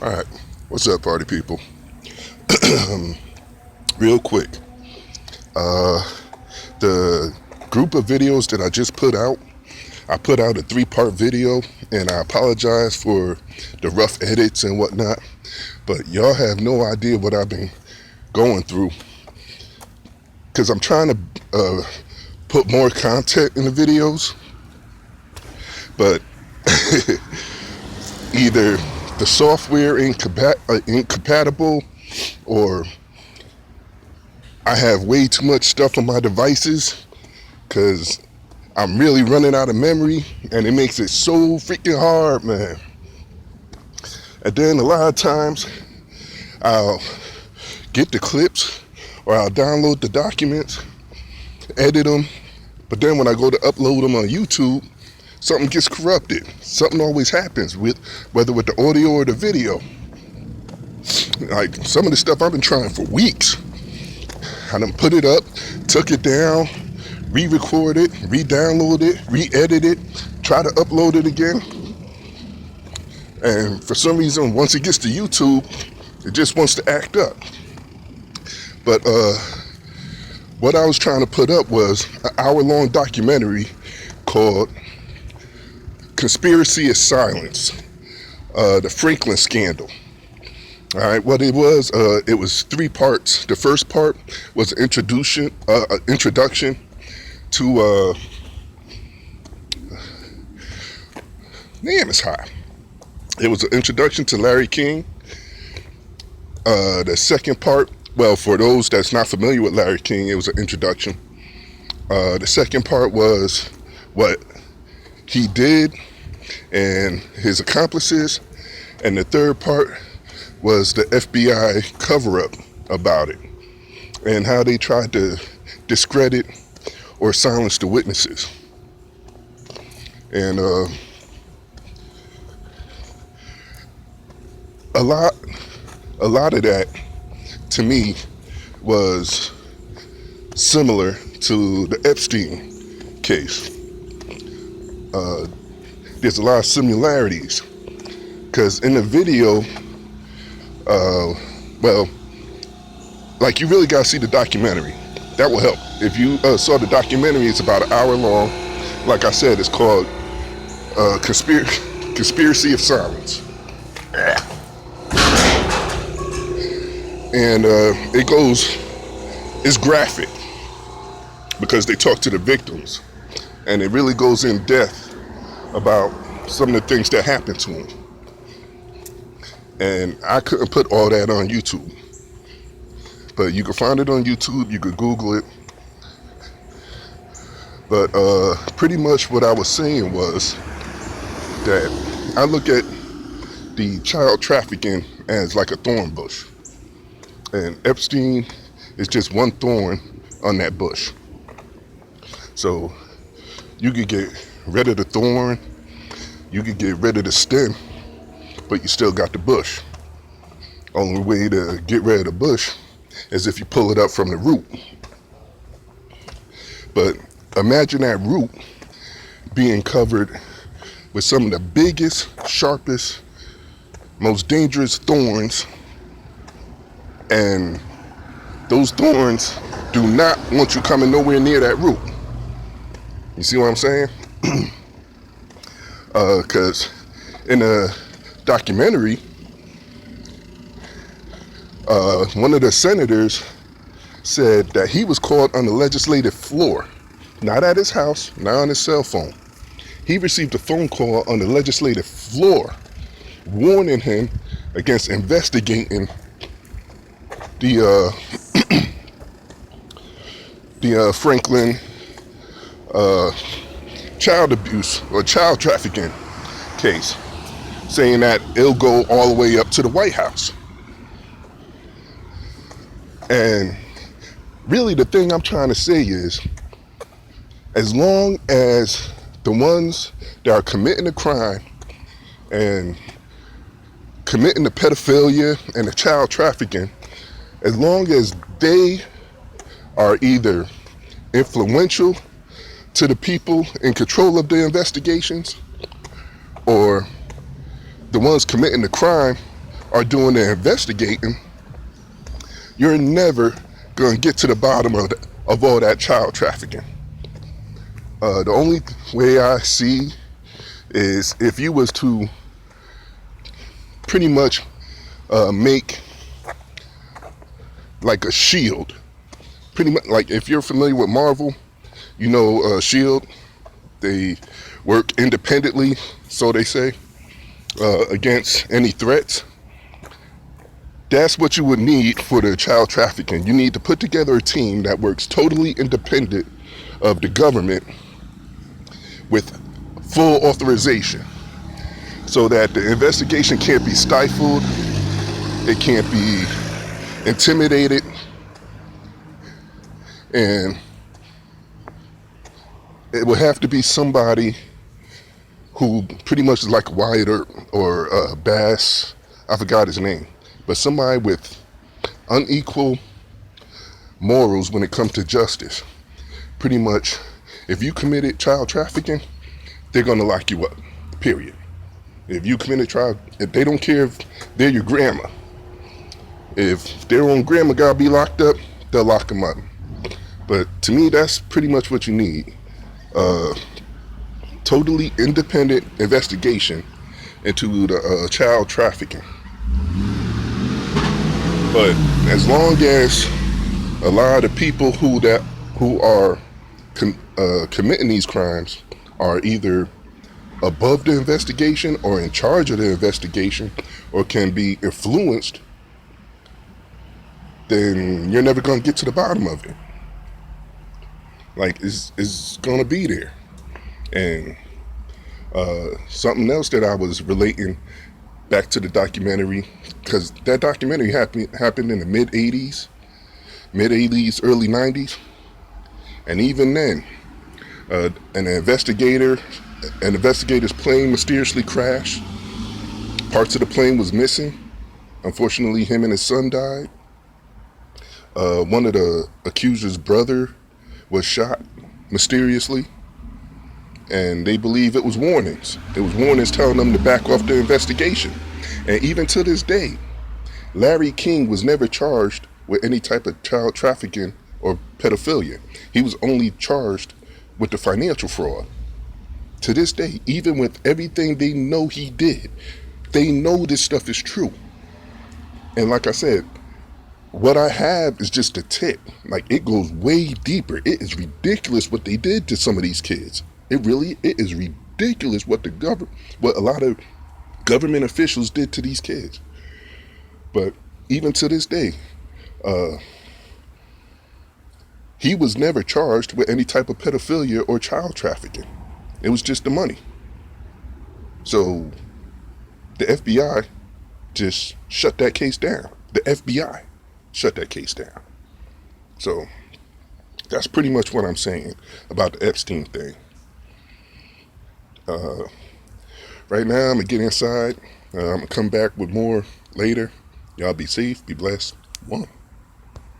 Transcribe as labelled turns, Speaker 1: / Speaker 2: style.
Speaker 1: All right, what's up, party people? Real quick, the group of videos that I just put out, I put out a 3-part video, and I apologize for the rough edits and whatnot, but y'all have no idea what I've been going through because I'm trying to put more content in the videos, but either the software incompatible, or I have way too much stuff on my devices because I'm really running out of memory, and it makes it so freaking hard, man. And then a lot of times I'll get the clips or I'll download the documents, edit them, but then when I go to upload them on YouTube, something gets corrupted. Something always happens, with whether with the audio or the video. Like some of the stuff I've been trying for weeks. I done put it up, took it down, re-record it, re-download it, re-edit it, try to upload it again. And for some reason, once it gets to YouTube, it just wants to act up. But what I was trying to put up was an hour-long documentary called Conspiracy is Silence, the Franklin Scandal. All right, what it was 3 parts. The first part was an introduction to name is high. It was an introduction to Larry King. The second part, well, for those that's not familiar with Larry King, it was an introduction. The second part was what he did and his accomplices, and the third part was the FBI cover-up about it and how they tried to discredit or silence the witnesses. And a lot of that to me was similar to the Epstein case. There's a lot of similarities because in the video, well, like, you really gotta see the documentary. That will help. If you saw the documentary, it's about an hour long. Like I said, it's called Conspiracy of Silence. And it's graphic because they talk to the victims, and it really goes in depth about some of the things that happened to them. And I couldn't put all that on YouTube, but you can find it on YouTube. You could Google it. But pretty much what I was saying was that I look at the child trafficking as like a thorn bush, and Epstein is just one thorn on that bush. So you could get rid of the thorn, you could get rid of the stem, but you still got the bush. Only way to get rid of the bush is if you pull it up from the root. But imagine that root being covered with some of the biggest, sharpest, most dangerous thorns, and those thorns do not want you coming nowhere near that root. You see what I'm saying? Because in a documentary, one of the senators said that he was caught on the legislative floor, not at his house, not on his cell phone. He received a phone call on the legislative floor warning him against investigating the Franklin child abuse or child trafficking case, saying that it'll go all the way up to the White House. And really the thing I'm trying to say is, as long as the ones that are committing the crime and committing the pedophilia and the child trafficking, as long as they are either influential to the people in control of the investigations, or the ones committing the crime are doing the investigating, you're never going to get to the bottom of all that child trafficking. The only way I see is if you was to pretty much make like a shield. Pretty much like if you're familiar with Marvel, you know, Shield, they work independently, so they say, against any threats. That's what you would need for the child trafficking. You need to put together a team that works totally independent of the government with full authorization so that the investigation can't be stifled, it can't be intimidated, and it would have to be somebody who pretty much is like Wyatt or Bass, I forgot his name, but somebody with unequal morals when it comes to justice. Pretty much, if you committed child trafficking, they're gonna lock you up, period. If you committed child, if they don't care if they're your grandma, if their own grandma gotta be locked up, they'll lock them up. But to me, that's pretty much what you need. Totally independent investigation into the child trafficking. But as long as a lot of people who are committing these crimes are either above the investigation or in charge of the investigation or can be influenced, then you're never going to get to the bottom of it. Like, it's going to be there. And something else that I was relating back to the documentary, because that documentary happened in the mid-'80s, early 90s. And even then, an investigator's plane mysteriously crashed. Parts of the plane was missing. Unfortunately, him and his son died. One of the accuser's brother was shot mysteriously, and they believe it was warnings. It was warnings telling them to back off the investigation. And even to this day, Larry King was never charged with any type of child trafficking or pedophilia. He was only charged with the financial fraud. To this day, even with everything they know he did, they know this stuff is true. And like I said, what I have is just a tip. Like, it goes way deeper. It is ridiculous what they did to some of these kids. It is ridiculous what a lot of government officials did to these kids. But even to this day, he was never charged with any type of pedophilia or child trafficking. It was just the money. So the FBI just shut that case down. The FBI shut that case down. So that's pretty much what I'm saying about the Epstein thing. Right now, I'm going to get inside. I'm going to come back with more later. Y'all be safe, be blessed. One.